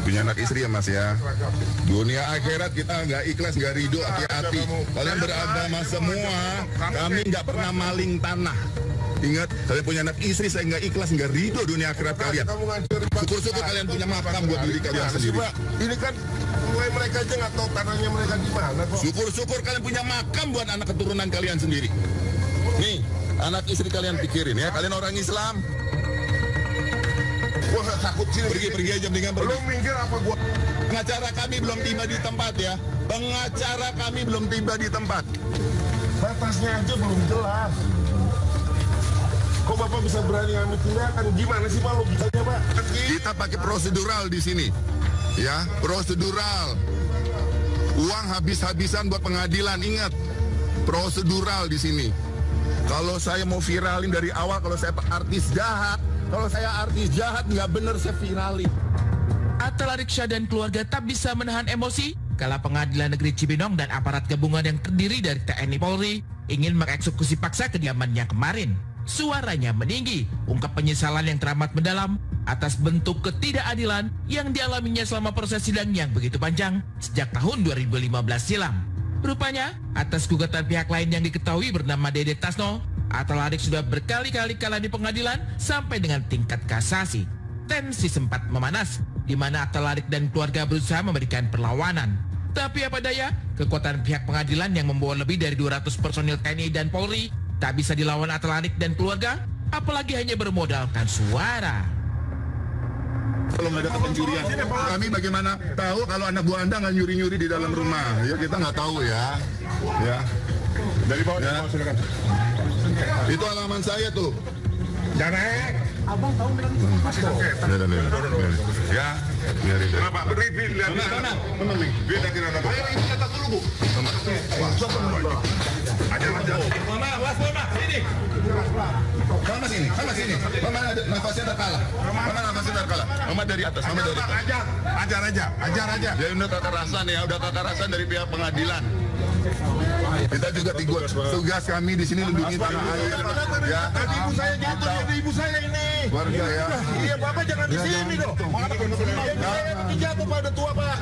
punya anak istri ya Mas ya. Dunia akhirat kita nggak ikhlas, nggak ridho, hati-hati. Kalian beragama semua, kami nggak pernah maling tanah. Ingat, kalian punya anak istri, saya nggak ikhlas, nggak ridho dunia akhirat kalian. Syukur-syukur kalian punya makam buat diri kalian sendiri. Ini kan mulai mereka aja nggak tahu tanahnya mereka di mana kok. Syukur-syukur kalian punya makam buat anak keturunan kalian sendiri. Nih, anak istri kalian pikirin ya, kalian orang Islam. Gua nggak takut sini. Pergi aja mendingan pergi. Lu minggir apa gua? Pengacara kami belum tiba di tempat ya. Pengacara kami belum tiba di tempat. Batasnya aja belum jelas. Kok Bapak bisa berani ngambil tindakan? Gimana sih Pak logikanya Pak? Kita pakai prosedural di sini. Ya, prosedural. Uang habis-habisan buat pengadilan, ingat. Prosedural di sini. Kalau saya mau viralin dari awal, kalau saya artis jahat, nggak bener saya viralin. Atalarik Syah dan keluarga tak bisa menahan emosi kala Pengadilan Negeri Cibinong dan aparat gabungan yang terdiri dari TNI Polri ingin mengeksekusi paksa kediamannya kemarin. Suaranya meninggi, ungkap penyesalan yang teramat mendalam atas bentuk ketidakadilan yang dialaminya selama proses sidang yang begitu panjang sejak tahun 2015 silam. Rupanya, atas gugatan pihak lain yang diketahui bernama Dede Tasno, Atalarik sudah berkali-kali kalah di pengadilan sampai dengan tingkat kasasi. Tensi sempat memanas, di mana Atalarik dan keluarga berusaha memberikan perlawanan. Tapi apa daya, kekuatan pihak pengadilan yang membawa lebih dari 200 personil TNI dan Polri tak bisa dilawan Atalarik dan keluarga, apalagi hanya bermodalkan suara. Kalau nggak ada pencurian, kami bagaimana tahu kalau anak buah Anda nggak nyuri-nyuri di dalam rumah? Ya kita nggak tahu ya. Ya. Dari bawah, ya. Silakan. Itu halaman saya tuh. Janek. Abang tahu kan? Ya. Biarin deh. Bapak beri lihat di sana. Memang nih. Biar dari mana Pak? Ini catat dulu Bu. Aja. Mama, sini. Mama sini. Mama ada nafasnya terkalah. Mama dari atas, Mama dari atas. Ajar aja. Ya udah kekerasan dari pihak pengadilan. Kita juga tugas kami di sini lindungi tanah air. Ya. Tadi ibu saya jatuh, jadi ibu saya ini. Warga ya. Iya Bapak jangan di sini dong. Saya jatuh pada tua Pak.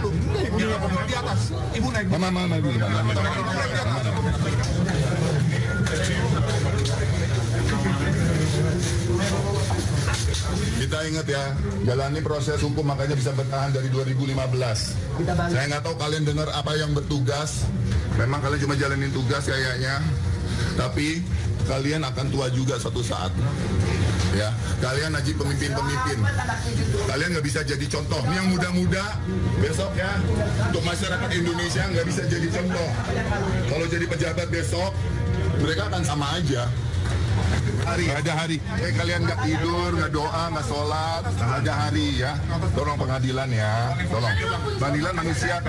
Di atas. Ibu naik. Mama dulu. Kita ingat ya, jalani proses hukum makanya bisa bertahan dari 2015. Saya nggak tahu kalian dengar apa yang bertugas. Memang kalian cuma jalanin tugas kayaknya. Tapi kalian akan tua juga suatu saat. Ya, kalian aji pemimpin-pemimpin. Kalian nggak bisa jadi contoh. Ini yang muda-muda besok ya, untuk masyarakat Indonesia nggak bisa jadi contoh. Kalau jadi pejabat besok, mereka akan sama aja. Ada hari. Kalian nggak tidur, nggak doa, nggak sholat, ada hari ya. Tolong pengadilan ya, tolong. Pengadilan manusia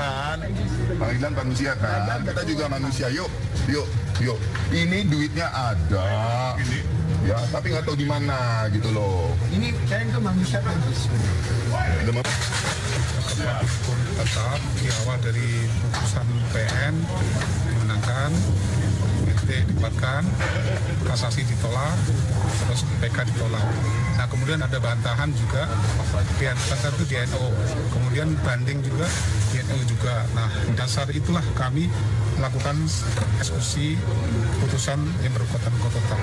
kan, Kita juga manusia. Yuk. Ini duitnya ada. Ya, tapi nggak tahu di mana gitu loh. Ini saya ke manusia kan. Tetap diawal dari putusan PN dimenangkan, dilibatkan, kasasi ditolak, terus PK ditolak. Nah kemudian ada bantahan juga, pihak bantahan itu di NU, kemudian banding juga di NU juga. Nah dasar itulah kami melakukan eksekusi putusan yang berkekuatan tetap.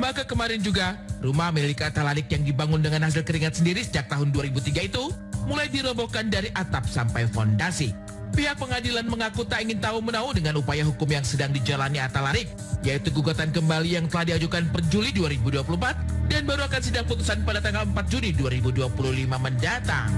Maka kemarin juga, rumah milik Atalarik yang dibangun dengan hasil keringat sendiri sejak tahun 2003 itu mulai dirobohkan dari atap sampai fondasi. Pihak pengadilan mengaku tak ingin tahu menahu dengan upaya hukum yang sedang dijalani Atalarik, yaitu gugatan kembali yang telah diajukan per Juli 2024 dan baru akan sidang putusan pada tanggal 4 Juni 2025 mendatang.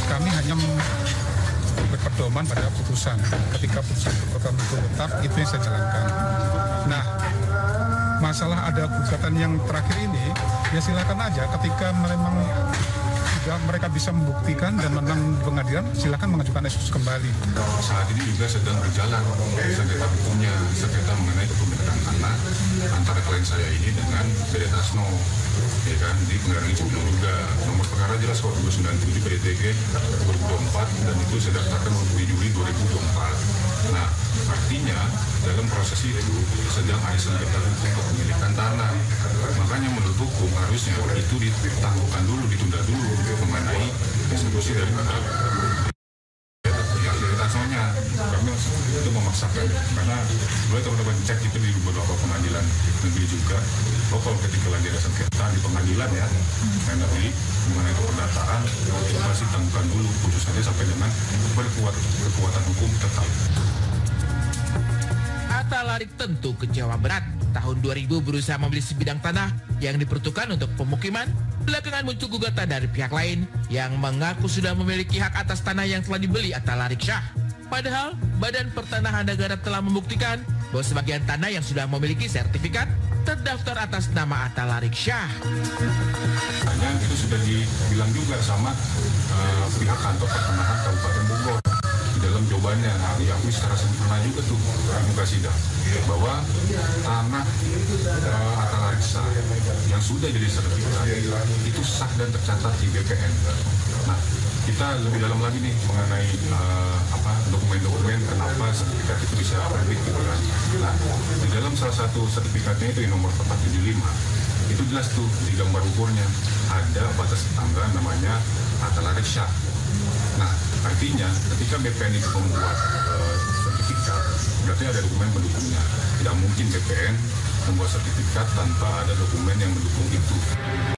Kami hanya berpedoman pada putusan. Ketika putusan berkekuatan hukum tetap, itu yang saya jalankan. Nah, masalah ada gugatan yang terakhir ini, ya silakan aja. Ketika memang juga mereka bisa membuktikan dan menang di pengadilan, silakan mengajukan eksklusi kembali. Saat ini juga sedang berjalan sengketa hukumnya, sengketa mengenai kepemilikan tanah antara klien saya ini dengan PD Tasno, ya kan, di Pengadilan Negeri Cibinong juga. Nomor perkara jelas kok 297 PDTG 2024 dan itu saya daftarkan 20 Juli 2024. Nah, artinya dalam proses itu sedang ada sengketa hukum kepemilikan tanah. Makanya menurut hukum harusnya itu ditangguhkan dulu, ditunda dulu mengenai eksekusi dari Tasnonya. Kami itu memaksakan karena boleh teman-teman cek itu di beberapa pengadilan negeri juga. Kalau ketika lagi ada sengketa di pengadilan ya negeri mengenai pendataan itu pasti tangguhkan dulu putusannya sampai dengan berkekuatan hukum tetap. Atta Larik tentu kecewa berat. Tahun 2000 berusaha membeli sebidang tanah yang diperuntukkan untuk pemukiman. Belakangan muncul gugatan dari pihak lain yang mengaku sudah memiliki hak atas tanah yang telah dibeli Atta Larik Shah. Padahal Badan Pertanahan Negara telah membuktikan bahwa sebagian tanah yang sudah memiliki sertifikat terdaftar atas nama Atta Larik Shah. Hanya itu sudah dibilang juga sama pihak kantor pertanahan Kabupaten Bogor. Dalam jawabannya diakui secara sempurna juga tuh di muka sidang bahwa tanah Atta Larik Shah yang sudah jadi sertifikat itu sah dan tercatat di BPN. Nah, kita lebih dalam lagi nih mengenai dokumen-dokumen kenapa sertifikat itu bisa terbit gitu kan. Nah, di dalam salah satu sertifikatnya itu yang nomor 475 itu jelas tuh di gambar ukurnya ada batas tetangga namanya Atta Larik Shah. Nah, artinya ketika BPN itu membuat sertifikat, berarti ada dokumen pendukungnya. Tidak mungkin BPN membuat sertifikat tanpa ada dokumen yang mendukung itu.